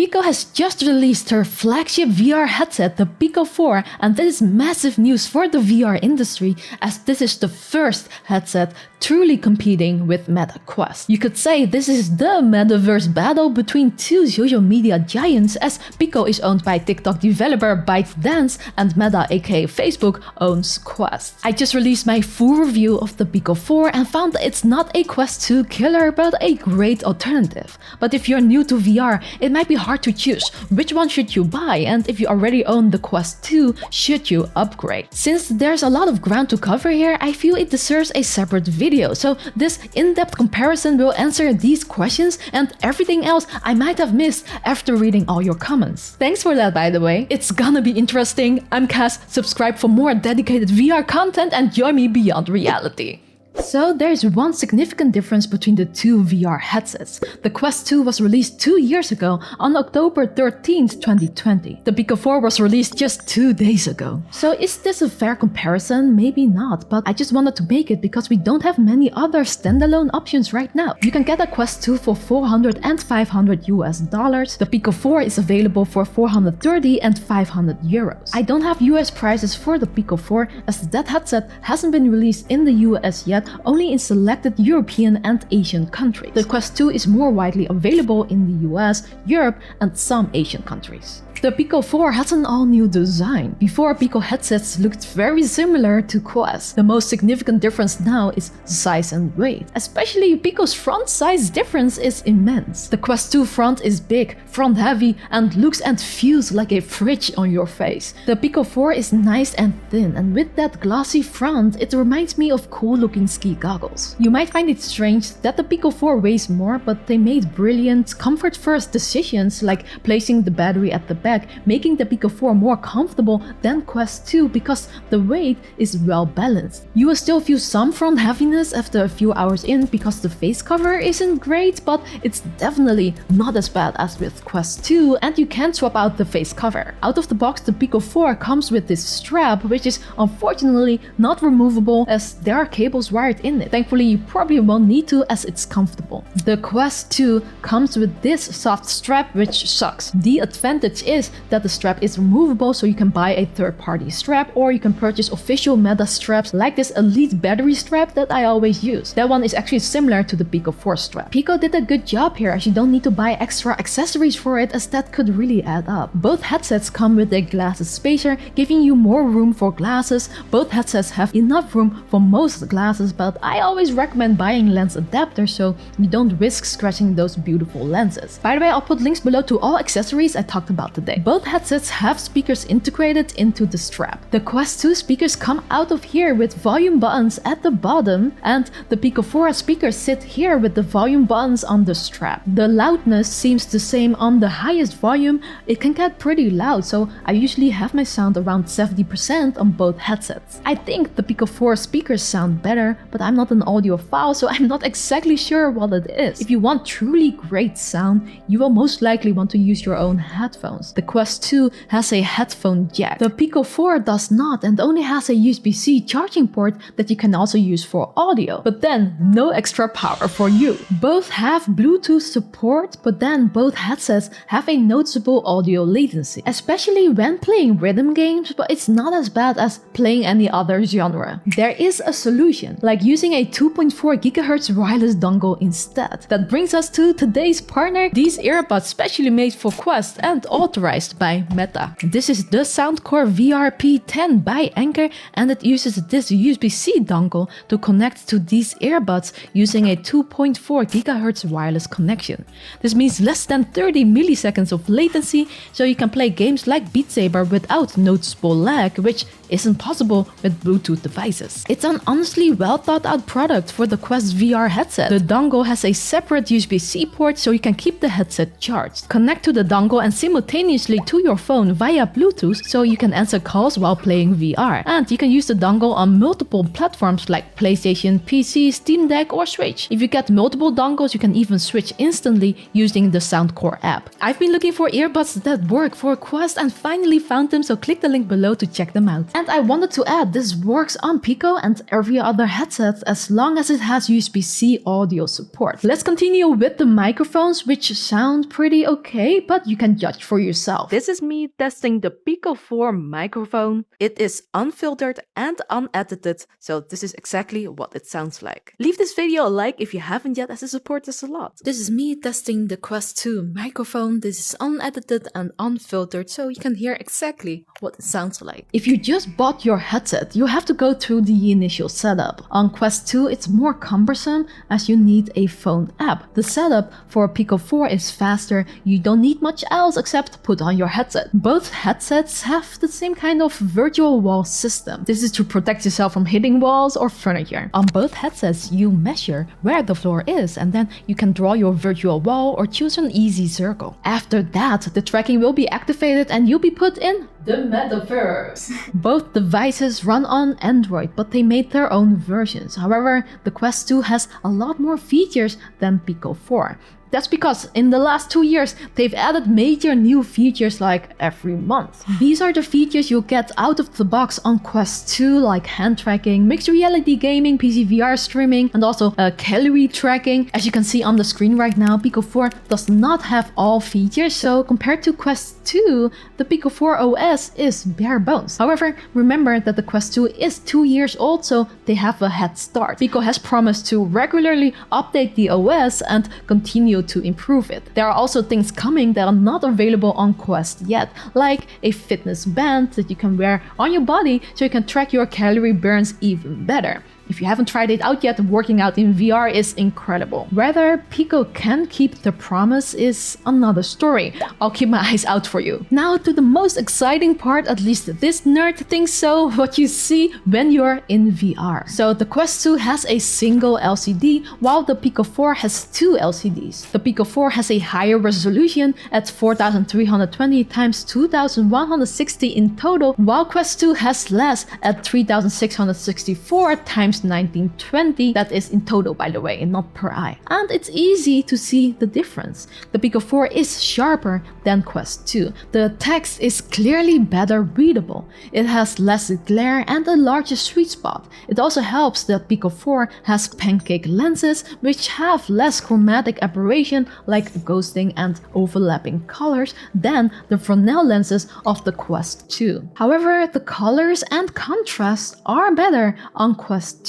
PICO has just released her flagship VR headset, the PICO 4, and this is massive news for the VR industry as this is the first headset truly competing with Meta Quest. You could say this is the metaverse battle between two social media giants as PICO is owned by TikTok developer ByteDance and Meta aka Facebook owns Quest. I just released my full review of the PICO 4 and found that it's not a Quest 2 killer but a great alternative. But if you're new to VR, it might be hard to choose which one should you buy, and if you already own the Quest 2, should you upgrade? Since there's a lot of ground to cover here, I feel it deserves a separate video, so this in-depth comparison will answer these questions and everything else I might have missed after reading all your comments. Thanks for that, by the way. It's gonna be interesting. I'm Cas, subscribe for more dedicated VR content and join me beyond reality. So there's one significant difference between the two VR headsets. The Quest 2 was released 2 years ago on October 13th, 2020. The PICO 4 was released just 2 days ago. So is this a fair comparison? Maybe not, but I just wanted to make it because we don't have many other standalone options right now. You can get a Quest 2 for $400 and $500 US. The PICO 4 is available for 430 and 500 euros. I don't have US prices for the PICO 4 as that headset hasn't been released in the US yet, only in selected European and Asian countries. The Quest 2 is more widely available in the US, Europe, and some Asian countries. The PICO 4 has an all-new design. Before, PICO headsets looked very similar to Quest. The most significant difference now is size and weight. Especially PICO's front size difference is immense. The Quest 2 front is big, front heavy, and looks and feels like a fridge on your face. The PICO 4 is nice and thin, and with that glossy front, it reminds me of cool-looking ski goggles. You might find it strange that the PICO 4 weighs more, but they made brilliant, comfort-first decisions like placing the battery at the back, making the PICO 4 more comfortable than Quest 2 because the weight is well balanced. You will still feel some front heaviness after a few hours in because the face cover isn't great, but it's definitely not as bad as with Quest 2 and you can swap out the face cover. Out of the box, the PICO 4 comes with this strap, which is unfortunately not removable as there are cables wired in it. Thankfully, you probably won't need to as it's comfortable. The Quest 2 comes with this soft strap, which sucks. The advantage is that the strap is removable, so you can buy a third-party strap or you can purchase official Meta straps like this Elite battery strap that I always use. That one is actually similar to the PICO 4 strap. PICO did a good job here as you don't need to buy extra accessories for it as that could really add up. Both headsets come with a glasses spacer, giving you more room for glasses. Both headsets have enough room for most glasses, but I always recommend buying lens adapters so you don't risk scratching those beautiful lenses. By the way, I'll put links below to all accessories I talked about today. Both headsets have speakers integrated into the strap. The Quest 2 speakers come out of here with volume buttons at the bottom, and the PICO 4 speakers sit here with the volume buttons on the strap. The loudness seems the same on the highest volume. It can get pretty loud, so I usually have my sound around 70% on both headsets. I think the PICO 4 speakers sound better, but I'm not an audiophile, so I'm not exactly sure what it is. If you want truly great sound, you will most likely want to use your own headphones. The Quest 2 has a headphone jack. The PICO 4 does not and only has a USB-C charging port that you can also use for audio, but then no extra power for you. Both have Bluetooth support, but then both headsets have a noticeable audio latency, especially when playing rhythm games, but it's not as bad as playing any other genre. There is a solution, like using a 2.4 GHz wireless dongle instead. That brings us to today's partner, these earbuds specially made for Quest and authorized by Meta. This is the soundcore VR P10 by Anker, and it uses this USB-C dongle to connect to these earbuds using a 2.4 GHz wireless connection. This means less than 30 milliseconds of latency, so you can play games like Beat Saber without noticeable lag, which isn't possible with Bluetooth devices. It's an honestly well thought out product for the Quest VR headset. The dongle has a separate USB-C port so you can keep the headset charged. Connect to the dongle and simultaneously to your phone via Bluetooth so you can answer calls while playing VR. And you can use the dongle on multiple platforms like PlayStation, PC, Steam Deck or Switch. If you get multiple dongles, you can even switch instantly using the Soundcore app. I've been looking for earbuds that work for Quest and finally found them, so click the link below to check them out. And I wanted to add, this works on PICO and every other headset as long as it has USB-C audio support. Let's continue with the microphones, which sound pretty okay, but you can judge for yourself. This is me testing the PICO 4 microphone. It is unfiltered and unedited, so this is exactly what it sounds like. Leave this video a like if you haven't yet, as it supports us a lot. This is me testing the Quest 2 microphone. This is unedited and unfiltered, so you can hear exactly what it sounds like. If you just bought your headset, you have to go through the initial setup. On Quest 2, it's more cumbersome as you need a phone app. The setup for PICO 4 is faster. You don't need much else except put on your headset. Both headsets have the same kind of virtual wall system. This is to protect yourself from hitting walls or furniture. On both headsets, you measure where the floor is and then you can draw your virtual wall or choose an easy circle. After that, the tracking will be activated and you'll be put in the metaverse. Both devices run on Android, but they made their own versions. However, the Quest 2 has a lot more features than PICO 4. That's because in the last 2 years, they've added major new features like every month. These are the features you'll get out of the box on Quest 2, like hand tracking, mixed reality gaming, PC VR streaming, and also calorie tracking. As you can see on the screen right now, PICO 4 does not have all features, so compared to Quest 2, the PICO 4 OS is bare bones. However, remember that the Quest 2 is 2 years old, so they have a head start. PICO has promised to regularly update the OS and continue to improve it. There are also things coming that are not available on Quest yet, like a fitness band that you can wear on your body so you can track your calorie burns even better. If you haven't tried it out yet, working out in VR is incredible. Whether PICO can keep the promise is another story. I'll keep my eyes out for you. Now to the most exciting part, at least this nerd thinks so, what you see when you're in VR. So the Quest 2 has a single LCD, while the PICO 4 has 2 LCDs. The PICO 4 has a higher resolution at 4320 x 2160 in total, while Quest 2 has less at 3664 x 1920, that is in total by the way, and not per eye. And it's easy to see the difference. The PICO 4 is sharper than Quest 2. The text is clearly better readable. It has less glare and a larger sweet spot. It also helps that PICO 4 has pancake lenses which have less chromatic aberration like ghosting and overlapping colors than the Fresnel lenses of the Quest 2. However, the colors and contrast are better on Quest 2.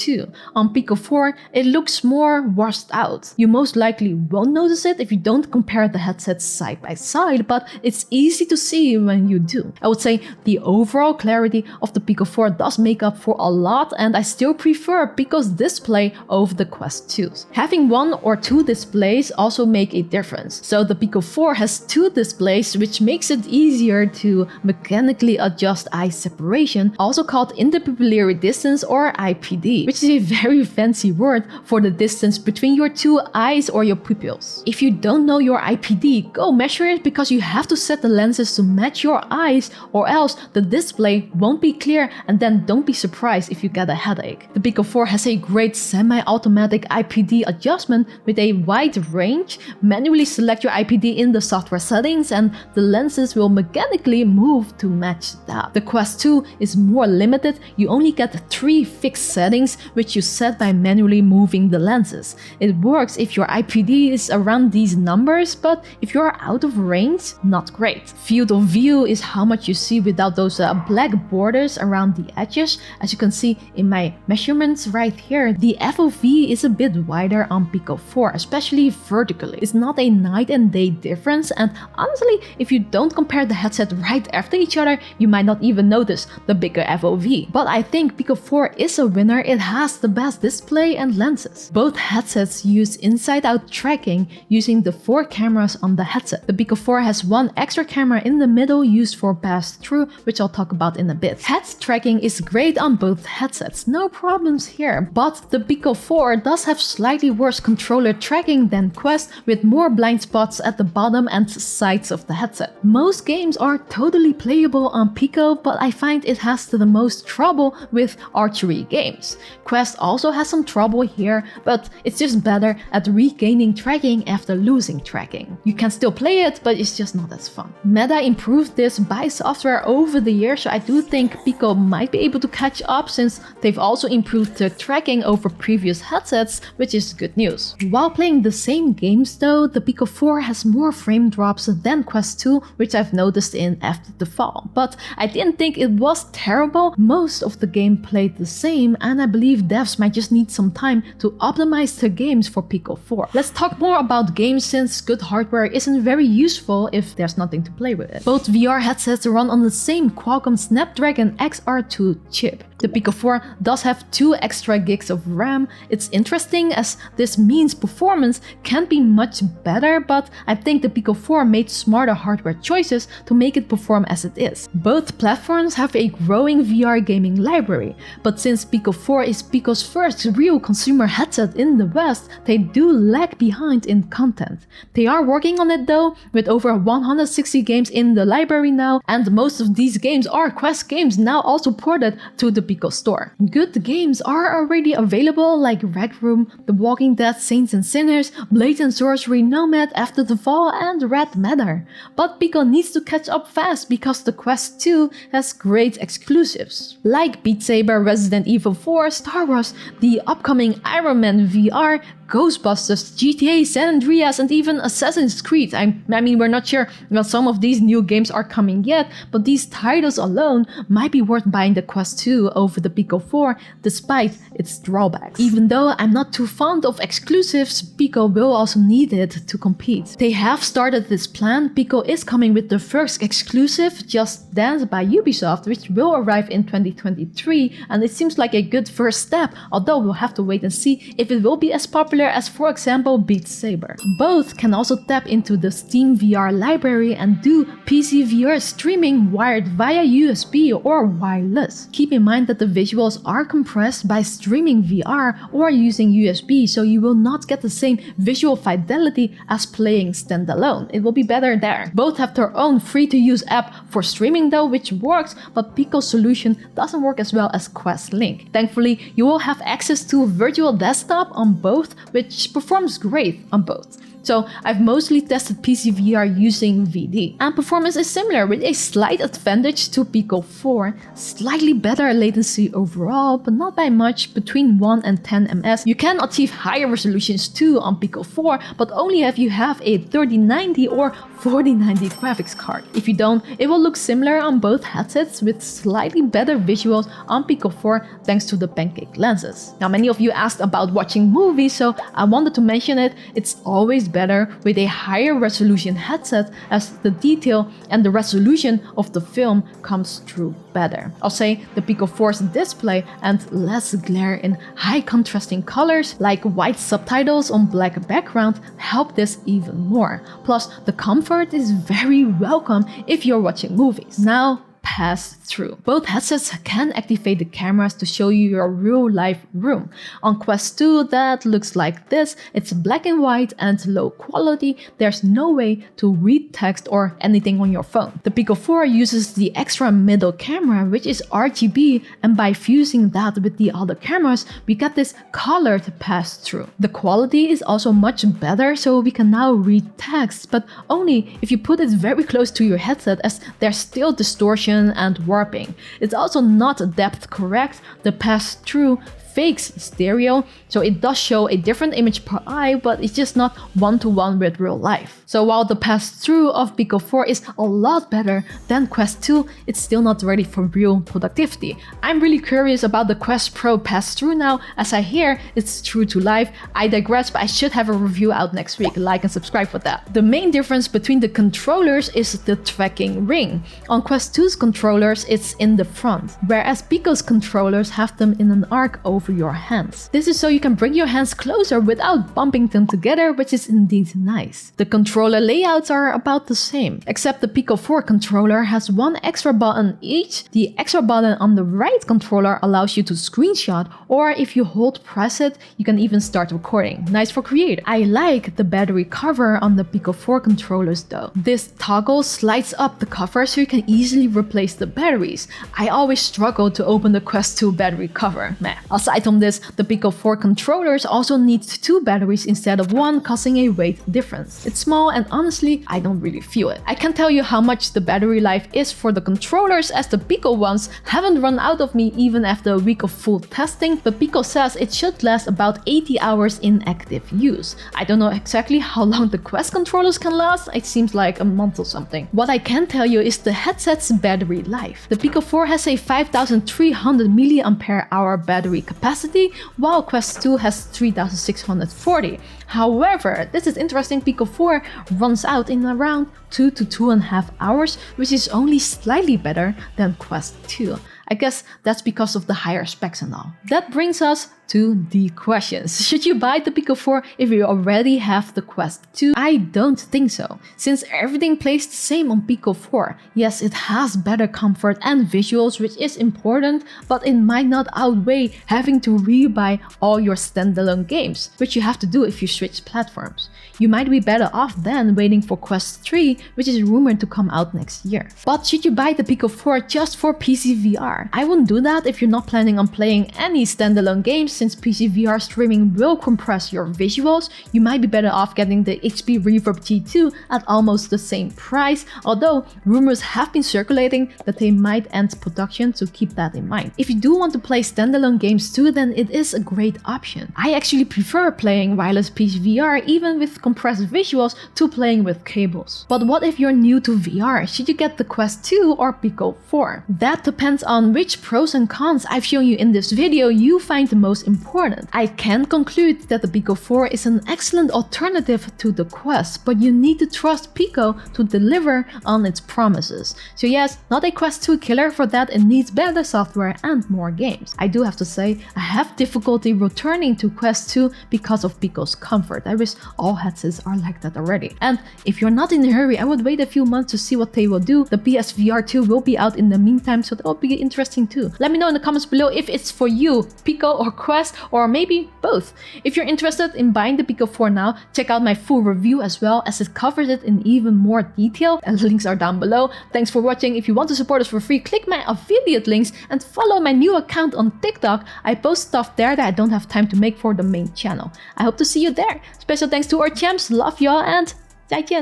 On PICO 4, it looks more washed out. You most likely won't notice it if you don't compare the headsets side by side, but it's easy to see when you do. I would say the overall clarity of the PICO 4 does make up for a lot, and I still prefer PICO's display over the Quest 2's. Having 1 or 2 displays also make a difference. So the PICO 4 has 2 displays, which makes it easier to mechanically adjust eye separation, also called interpupillary distance or IPD, which is a very fancy word for the distance between your 2 eyes or your pupils. If you don't know your IPD, go measure it because you have to set the lenses to match your eyes, or else the display won't be clear, and then don't be surprised if you get a headache. The PICO 4 has a great semi-automatic IPD adjustment with a wide range. Manually select your IPD in the software settings and the lenses will mechanically move to match that. The Quest 2 is more limited. You only get 3 fixed settings which you set by manually moving the lenses. It works if your IPD is around these numbers, but if you're out of range, not great. Field of view is how much you see without those black borders around the edges. As you can see in my measurements right here, the FOV is a bit wider on PICO 4, especially vertically. It's not a night and day difference, and honestly, if you don't compare the headset right after each other, you might not even notice the bigger FOV. But I think PICO 4 is a winner. It has the best display and lenses. Both headsets use inside-out tracking using the 4 cameras on the headset. The PICO 4 has 1 extra camera in the middle used for pass-through, which I'll talk about in a bit. Head tracking is great on both headsets, no problems here, but the PICO 4 does have slightly worse controller tracking than Quest, with more blind spots at the bottom and sides of the headset. Most games are totally playable on PICO, but I find it has the most trouble with archery games. Quest also has some trouble here, but it's just better at regaining tracking after losing tracking. You can still play it, but it's just not as fun. Meta improved this by software over the years, so I do think PICO might be able to catch up since they've also improved the tracking over previous headsets, which is good news. While playing the same games though, the PICO 4 has more frame drops than Quest 2, which I've noticed in After the Fall. But I didn't think it was terrible. Most of the game played the same, and I believe devs might just need some time to optimize the games for PICO 4. Let's talk more about games since good hardware isn't very useful if there's nothing to play with it. Both VR headsets run on the same Qualcomm Snapdragon XR2 chip. The PICO 4 does have 2 extra gigs of RAM. It's interesting as this means performance can be much better, but I think the PICO 4 made smarter hardware choices to make it perform as it is. Both platforms have a growing VR gaming library, but since PICO 4 is PICO's first real consumer headset in the West, they do lag behind in content. They are working on it though, with over 160 games in the library now, and most of these games are Quest games now also ported to the PICO store. Good games are already available like Red Room, The Walking Dead Saints and Sinners, Blades and Sorcery Nomad, After the Fall, and Red Matter. But PICO needs to catch up fast because the Quest 2 has great exclusives, like Beat Saber, Resident Evil 4, Star Wars, the upcoming Iron Man VR, Ghostbusters, GTA, San Andreas, and even Assassin's Creed. I mean, we're not sure when some of these new games are coming yet, but these titles alone might be worth buying the Quest 2 over the PICO 4 despite its drawbacks. Even though I'm not too fond of exclusives, PICO will also need it to compete. They have started this plan. PICO is coming with the first exclusive, Just Dance by Ubisoft, which will arrive in 2023, and it seems like a good first step, although we'll have to wait and see if it will be as popular as, for example, Beat Saber. Both can also tap into the Steam VR library and do PC VR streaming wired via USB or wireless. Keep in mind that the visuals are compressed by streaming VR or using USB, so you will not get the same visual fidelity as playing standalone. It will be better there. Both have their own free-to-use app for streaming though, which works, but PICO's solution doesn't work as well as Quest Link. Thankfully, you will have access to virtual desktop on both, which performs great on both. So I've mostly tested PC VR using VD, and performance is similar with a slight advantage to PICO 4, slightly better latency overall, but not by much, between 1 and 10 ms. You can achieve higher resolutions too on PICO 4, but only if you have a 3090 or 4090 graphics card. If you don't, it will look similar on both headsets with slightly better visuals on PICO 4 thanks to the pancake lenses. Now, many of you asked about watching movies, so I wanted to mention it. It's always better with a higher resolution headset as the detail and the resolution of the film comes through better. I'll say the PICO 4's display and less glare in high contrasting colors like white subtitles on black background help this even more. Plus, the comfort is very welcome if you're watching movies. Now, Passthrough. Both headsets can activate the cameras to show you your real-life room. On Quest 2, that looks like this. It's black and white and low quality. There's no way to read text or anything on your phone. The PICO 4 uses the extra middle camera, which is RGB, and by fusing that with the other cameras, we get this colored Passthrough. The quality is also much better, so we can now read text, but only if you put it very close to your headset, as there's still distortion and warping. It's also not depth correct. The Passthrough fakes stereo, so it does show a different image per eye, but it's just not one-to-one with real life. So while the Passthrough of PICO 4 is a lot better than Quest 2, it's still not ready for real productivity. I'm really curious about the Quest Pro Passthrough now, as I hear it's true to life. I digress, but I should have a review out next week. Like and subscribe for that. The main difference between the controllers is the tracking ring. On Quest 2's controllers, it's in the front, whereas PICO's controllers have them in an arc over your hands. This is so you can bring your hands closer without bumping them together, which is indeed nice. The controller layouts are about the same, except the PICO 4 controller has one extra button each. The extra button on the right controller allows you to screenshot, or if you hold press it, you can even start recording. Nice for creative. I like the battery cover on the PICO 4 controllers though. This toggle slides up the cover so you can easily replace the batteries. I always struggle to open the Quest 2 battery cover. Meh. Aside Aside from this, the PICO 4 controllers also need 2 batteries instead of 1, causing a weight difference. It's small and honestly, I don't really feel it. I can't tell you how much the battery life is for the controllers, as the PICO ones haven't run out of me even after a week of full testing, but PICO says it should last about 80 hours in active use. I don't know exactly how long the Quest controllers can last, it seems like a month or something. What I can tell you is the headset's battery life. The PICO 4 has a 5300 mAh battery capacity, while Quest 2 has 3640. However, this is interesting, PICO 4 runs out in around 2 to 2.5 hours, which is only slightly better than Quest 2. I guess that's because of the higher specs and all. That brings us to the questions. Should you buy the PICO 4 if you already have the Quest 2? I don't think so, since everything plays the same on PICO 4. Yes, it has better comfort and visuals, which is important, but it might not outweigh having to rebuy all your standalone games, which you have to do if you switch platforms. You might be better off then waiting for Quest 3, which is rumored to come out next year. But should you buy the PICO 4 just for PC VR? I wouldn't do that if you're not planning on playing any standalone games, since PC VR streaming will compress your visuals. You might be better off getting the HP Reverb G2 at almost the same price, although rumors have been circulating that they might end production, so keep that in mind. If you do want to play standalone games too, then it is a great option. I actually prefer playing wireless PC VR even with compressed visuals to playing with cables. But what if you're new to VR? Should you get the Quest 2 or PICO 4? That depends on which pros and cons I've shown you in this video you find the most important. I can conclude that the PICO 4 is an excellent alternative to the Quest, but you need to trust PICO to deliver on its promises. So yes, not a Quest 2 killer, for that it needs better software and more games. I do have to say, I have difficulty returning to Quest 2 because of PICO's comfort. I wish all headsets are like that already. And if you're not in a hurry, I would wait a few months to see what they will do. The PSVR 2 will be out in the meantime, so that will be interesting too. Let me know in the comments below if it's for you, PICO or Quest, or maybe both. If you're interested in buying the PICO 4 now, check out my full review as well, as it covers it in even more detail, and the links are down below. Thanks for watching. If you want to support us for free, click my affiliate links and follow my new account on TikTok. I post stuff there that I don't have time to make for the main channel. I hope to see you there. Special thanks to our champs, love y'all, and 再见